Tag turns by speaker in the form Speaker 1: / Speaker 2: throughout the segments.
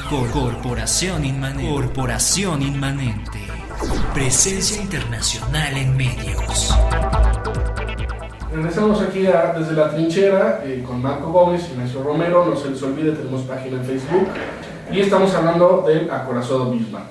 Speaker 1: Corporación Inmanente. Corporación Inmanente. Presencia internacional en medios.
Speaker 2: Regresamos aquí desde la trinchera con Marco Gómez y Ignacio Romero. No se les olvide, tenemos página en Facebook y estamos hablando del acorazado Bismarck.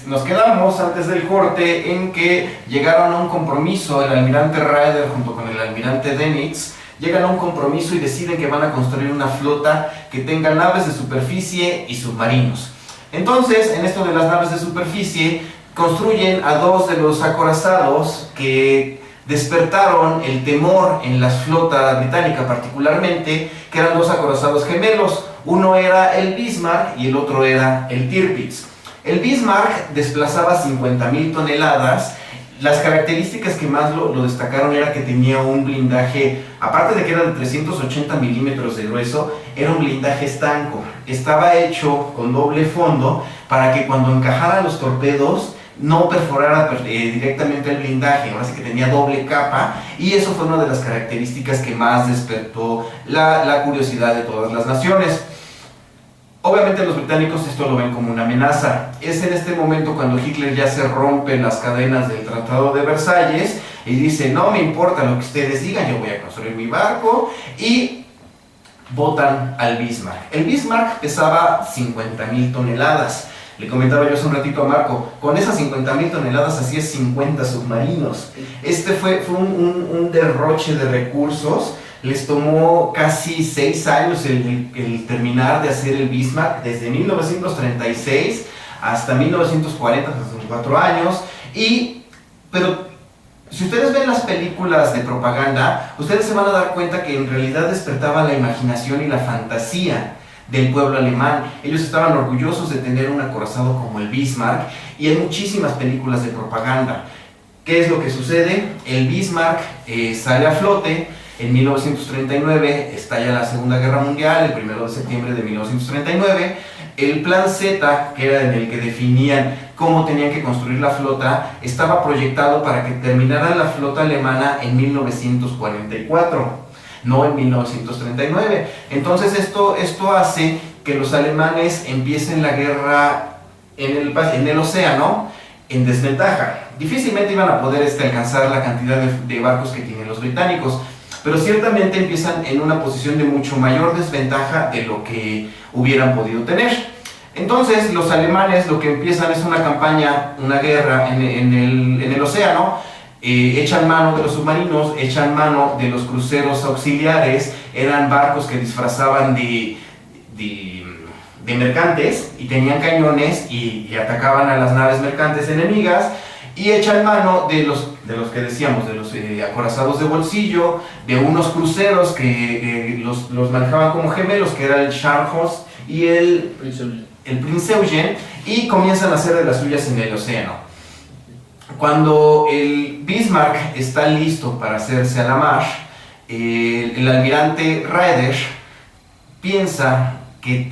Speaker 3: Nos quedamos antes del corte en que llegaron a un compromiso el almirante Raeder junto con el almirante Dönitz. Llegan a un compromiso y deciden que van a construir una flota que tenga naves de superficie y submarinos. Entonces, en esto de las naves de superficie, construyen a dos de los acorazados que despertaron el temor en la flota británica particularmente, que eran dos acorazados gemelos. Uno era el Bismarck y el otro era el Tirpitz. El Bismarck desplazaba 50.000 toneladas. Las características que más lo destacaron era que tenía un blindaje, aparte de que era de 380 milímetros de grueso, era un blindaje estanco. Estaba hecho con doble fondo para que cuando encajara los torpedos no perforara directamente el blindaje. Ahora sí que tenía doble capa, y eso fue una de las características que más despertó la curiosidad de todas las naciones. Obviamente los británicos esto lo ven como una amenaza. Es en este momento cuando Hitler ya se rompe las cadenas del Tratado de Versalles y dice: no me importa lo que ustedes digan, yo voy a construir mi barco, y votan al Bismarck. El Bismarck pesaba 50.000 toneladas. Le comentaba yo hace un ratito a Marco, con esas 50.000 toneladas hacía 50 submarinos. Este fue un derroche de recursos. Les tomó casi 6 años el terminar de hacer el Bismarck, desde 1936 hasta 1940, hasta 4 años. Pero si ustedes ven las películas de propaganda, ustedes se van a dar cuenta que en realidad despertaba la imaginación y la fantasía del pueblo alemán. Ellos estaban orgullosos de tener un acorazado como el Bismarck, y hay muchísimas películas de propaganda. ¿Qué es lo que sucede? El Bismarck sale a flote. En 1939 estalla la Segunda Guerra Mundial, el 1 de septiembre de 1939. El plan Z, que era en el que definían cómo tenían que construir la flota, estaba proyectado para que terminara la flota alemana en 1944, no en 1939. Entonces esto hace que los alemanes empiecen la guerra en el océano en desventaja. Difícilmente iban a poder alcanzar la cantidad de barcos que tienen los británicos, pero ciertamente empiezan en una posición de mucho mayor desventaja de lo que hubieran podido tener. Entonces los alemanes lo que empiezan es una campaña, una guerra en el océano. Echan mano de los submarinos, echan mano de los cruceros auxiliares. Eran barcos que disfrazaban de mercantes y tenían cañones y atacaban a las naves mercantes enemigas. Y echan mano de los que decíamos, de los acorazados de bolsillo, de unos cruceros que los manejaban como gemelos, que era el Scharnhorst y el Prinz Eugen, y comienzan a hacer de las suyas en el océano. Cuando el Bismarck está listo para hacerse a la mar, el almirante Raeder piensa que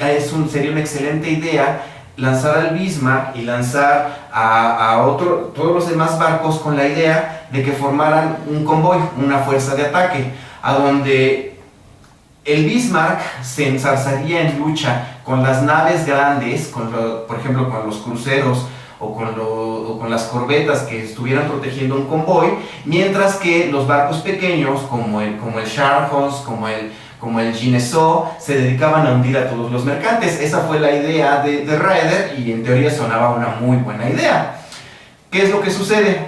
Speaker 3: sería una excelente idea lanzar al Bismarck y lanzar a todos los demás barcos con la idea de que formaran un convoy, una fuerza de ataque, a donde el Bismarck se enzarzaría en lucha con las naves grandes, por ejemplo con los cruceros o con las corbetas que estuvieran protegiendo un convoy, mientras que los barcos pequeños como el Scharnhorst, como el Ginneso, se dedicaban a hundir a todos los mercantes. Esa fue la idea de Raeder, y en teoría sonaba una muy buena idea. ¿Qué es lo que sucede?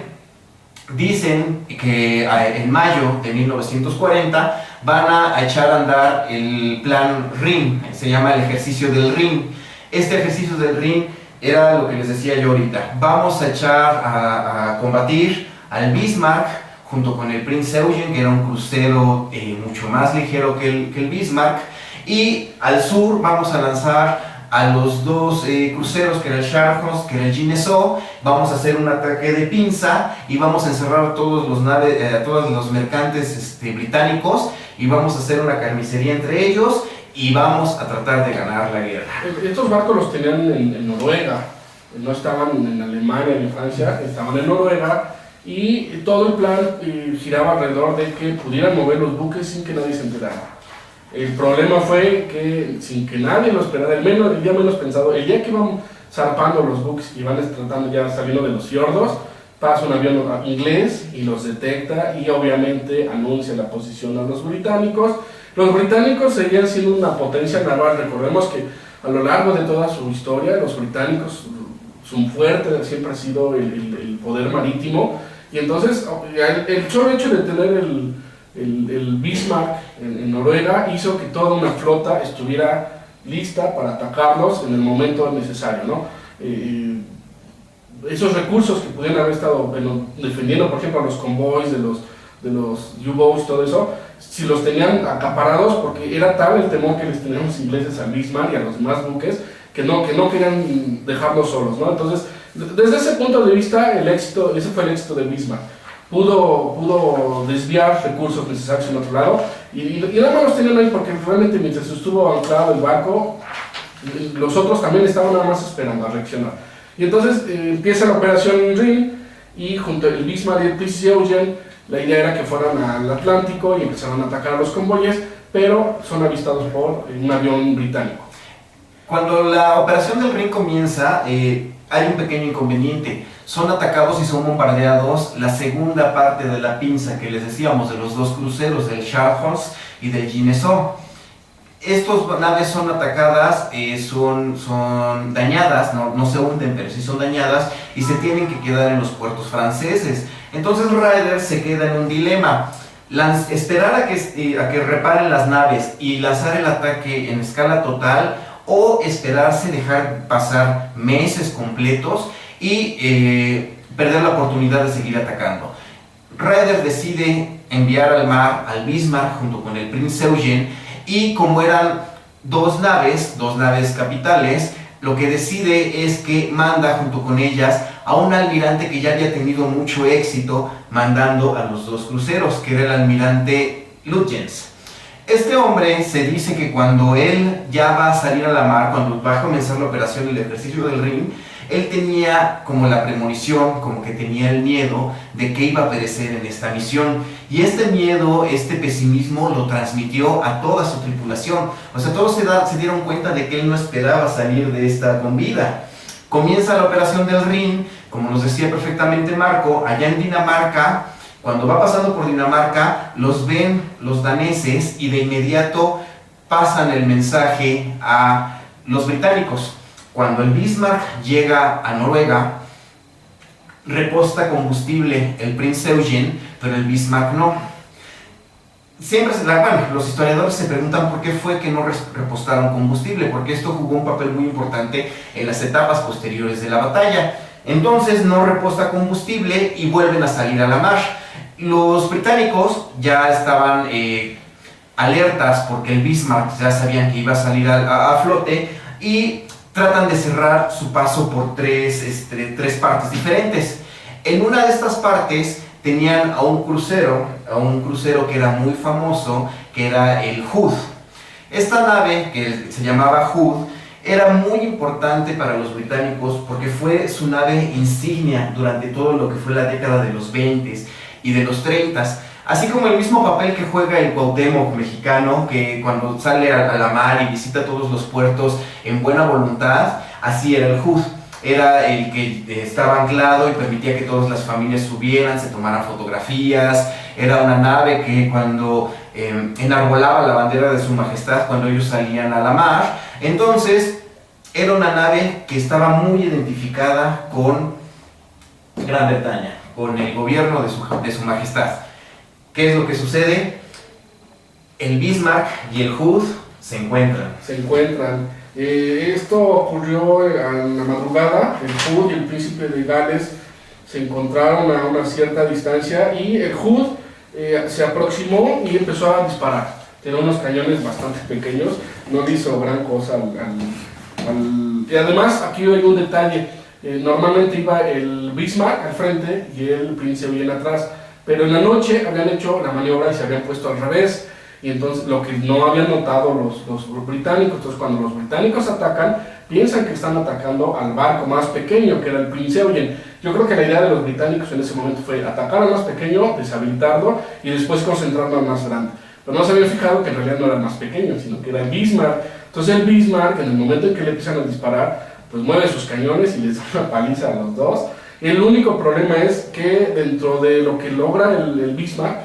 Speaker 3: Dicen que en mayo de 1940 van a echar a andar el plan Rin, se llama el ejercicio del Rin. Este ejercicio del Rin era lo que les decía yo ahorita. Vamos a echar a combatir al Bismarck junto con el Prinz Eugen, que era un crucero mucho más ligero que el Bismarck, y al sur vamos a lanzar a los dos cruceros, que era el Scharnhorst, que era el Ginneso. Vamos a hacer un ataque de pinza y vamos a encerrar a todos los mercantes británicos, y vamos a hacer una carnicería entre ellos y vamos a tratar de ganar la guerra.
Speaker 2: Estos barcos los tenían en Noruega, no estaban en Alemania ni en Francia, estaban en Noruega, y todo el plan giraba alrededor de que pudieran mover los buques sin que nadie se enterara. El problema fue que, sin que nadie lo esperara, el día menos pensado, el día que iban zarpando los buques y van tratando ya saliendo de los fiordos, pasa un avión inglés y los detecta y obviamente anuncia la posición a los británicos. Los británicos seguían siendo una potencia naval. Recordemos que a lo largo de toda su historia los británicos, su fuerte siempre ha sido el poder marítimo, y entonces el solo hecho de tener el Bismarck en Noruega hizo que toda una flota estuviera lista para atacarlos en el momento necesario, ¿no? Esos recursos que pudieran haber estado defendiendo, por ejemplo, a los convoys de los U-boats, todo eso, si los tenían acaparados, porque era tal el temor que les tenían los ingleses al Bismarck y a los demás buques, que no querían dejarlos solos, ¿no? Entonces, desde ese punto de vista, ese fue el éxito de Bismarck. Pudo desviar recursos necesarios en otro lado, y nada más los tenían ahí porque realmente mientras estuvo anclado el barco, los otros también estaban nada más esperando a reaccionar. Y entonces empieza la operación Rin, y junto al Bismarck y el Prince Eugen, la idea era que fueran al Atlántico y empezaron a atacar a los convoyes, pero son avistados por un avión británico.
Speaker 3: Cuando la operación del Rin comienza, hay un pequeño inconveniente. Son atacados y son bombardeados la segunda parte de la pinza que les decíamos, de los dos cruceros, del Scharnhorst y del Guineazú. Estas naves son atacadas, son dañadas, no se hunden, pero sí son dañadas, y se tienen que quedar en los puertos franceses. Entonces Raeder se queda en un dilema: esperar a que reparen las naves y lanzar el ataque en escala total, o esperarse, dejar pasar meses completos y perder la oportunidad de seguir atacando. Raeder decide enviar al mar al Bismarck junto con el Prince Eugen, y como eran dos naves capitales, lo que decide es que manda junto con ellas a un almirante que ya había tenido mucho éxito mandando a los dos cruceros, que era el almirante Lutyens. Este hombre se dice que cuando él ya va a salir a la mar, cuando va a comenzar la operación y el ejercicio del Rin, él tenía como la premonición, como que tenía el miedo de que iba a perecer en esta misión. Y este miedo, este pesimismo lo transmitió a toda su tripulación. O sea, todos se dieron cuenta de que él no esperaba salir de esta con vida. Comienza la operación del Rin, como nos decía perfectamente Marco, allá en Dinamarca. Cuando va pasando por Dinamarca, los ven los daneses y de inmediato pasan el mensaje a los británicos. Cuando el Bismarck llega a Noruega, reposta combustible el Prince Eugen, pero el Bismarck no. Los historiadores se preguntan por qué fue que no repostaron combustible, porque esto jugó un papel muy importante en las etapas posteriores de la batalla. Entonces no reposta combustible y vuelven a salir a la mar. Los británicos ya estaban alertas porque el Bismarck ya sabían que iba a salir a flote, y tratan de cerrar su paso por tres partes diferentes. En una de estas partes tenían a un crucero que era muy famoso, que era el Hood. Esta nave, que se llamaba Hood, era muy importante para los británicos porque fue su nave insignia durante todo lo que fue la década de los 20 y de los 30. Así como el mismo papel que juega el Cuauhtémoc mexicano, que cuando sale a la mar y visita todos los puertos en buena voluntad, así era el Hood. Era el que estaba anclado y permitía que todas las familias subieran, se tomaran fotografías. Era una nave que cuando enarbolaba la bandera de su majestad cuando ellos salían a la mar. Entonces era una nave que estaba muy identificada con Gran Bretaña, con el gobierno de su majestad. ¿Qué es lo que sucede? El Bismarck y el Hood se encuentran.
Speaker 2: Esto ocurrió en la madrugada. El Hood y el príncipe de Gales se encontraron a una cierta distancia, y el Hood se aproximó y empezó a disparar. Tenía unos cañones bastante pequeños, no le hizo gran cosa y además aquí hay un detalle. Normalmente iba el Bismarck al frente y el príncipe bien atrás, pero en la noche habían hecho la maniobra y se habían puesto al revés, y entonces lo que no habían notado los británicos. Entonces cuando los británicos atacan, piensan que están atacando al barco más pequeño, que era el Prince Eugen. Yo creo que la idea de los británicos en ese momento fue atacar al más pequeño, deshabilitarlo y después concentrarlo al más grande. pero no se había fijado que en realidad no era más pequeño, sino que era el Bismarck. Entonces el Bismarck, en el momento en que le empiezan a disparar, pues mueve sus cañones y les da una paliza a los dos. El único problema es que dentro de lo que logra el Bismarck,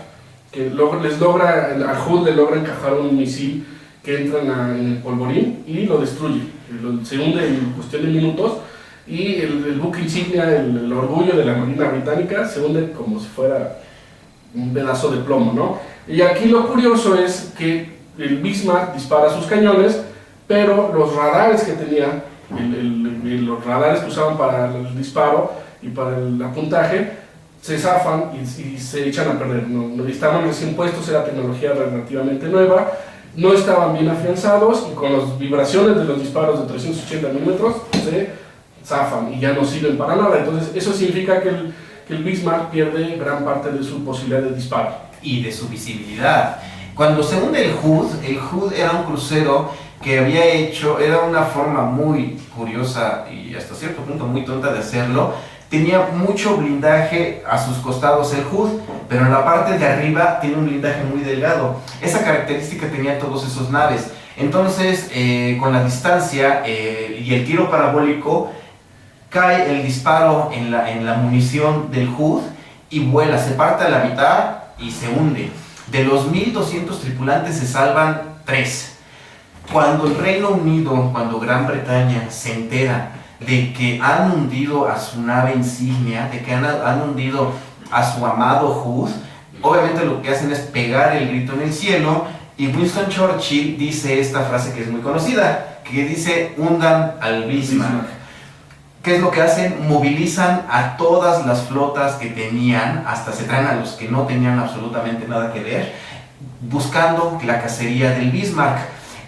Speaker 2: que al Hood le logra encajar un misil que entra en el polvorín y lo destruye. Se hunde en cuestión de minutos y el buque insignia, el orgullo de la Marina Británica, se hunde como si fuera un pedazo de plomo, ¿no? Y aquí lo curioso es que el Bismarck dispara sus cañones, pero los radares que tenía, los radares que usaban para el disparo y para el apuntaje, se zafan y se echan a perder. No estaban recién puestos, era tecnología relativamente nueva, no estaban bien afianzados y con las vibraciones de los disparos de 380 milímetros se zafan y ya no sirven para nada. Entonces eso significa que el Bismarck pierde gran parte de su posibilidad de disparo.
Speaker 3: Y de su visibilidad. Cuando se hunde el Hood era un crucero que había hecho, era una forma muy curiosa y hasta cierto punto muy tonta de hacerlo. Tenía mucho blindaje a sus costados el Hood, pero en la parte de arriba tiene un blindaje muy delgado. Esa característica tenía todos esos naves. Entonces, con la distancia y el tiro parabólico, cae el disparo en la munición del Hood y vuela, se parte a la mitad y se hunde. De los 1.200 tripulantes se salvan 3. Cuando el Reino Unido, cuando Gran Bretaña se entera de que han hundido a su nave insignia, de que han hundido a su amado Hood, obviamente lo que hacen es pegar el grito en el cielo, y Winston Churchill dice esta frase que es muy conocida, que dice: hundan al Bismarck. ¿Qué es lo que hacen? Movilizan a todas las flotas que tenían, hasta se traen a los que no tenían absolutamente nada que ver, buscando la cacería del Bismarck.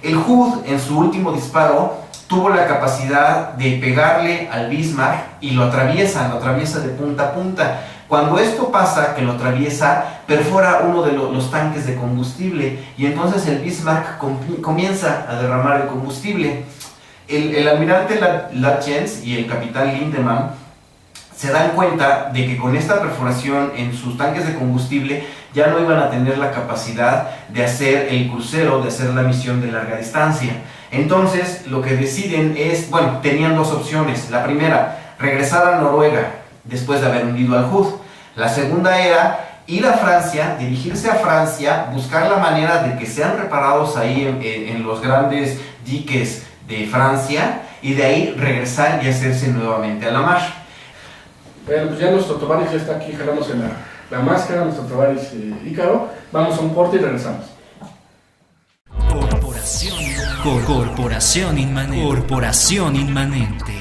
Speaker 3: El Hood, en su último disparo, tuvo la capacidad de pegarle al Bismarck y lo atraviesa de punta a punta. Cuando esto pasa, que lo atraviesa, perfora uno de los tanques de combustible y entonces el Bismarck comienza a derramar el combustible. El almirante Latjens y el capitán Lindemann se dan cuenta de que con esta perforación en sus tanques de combustible ya no iban a tener la capacidad de hacer el crucero, de hacer la misión de larga distancia. Entonces lo que deciden es, bueno, tenían dos opciones. La primera, regresar a Noruega después de haber hundido al Hood. La segunda era ir a Francia, dirigirse a Francia, buscar la manera de que sean reparados ahí en los grandes diques de Francia y de ahí regresar y hacerse nuevamente a la mar.
Speaker 2: Bueno, pues ya nuestro Tovaris ya está aquí, jalamos en la máscara, nuestro Tovaris Ícaro. Vamos a un corte y regresamos.
Speaker 1: Corporación Inmanente.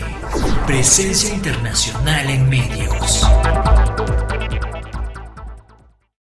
Speaker 1: Presencia internacional en medios.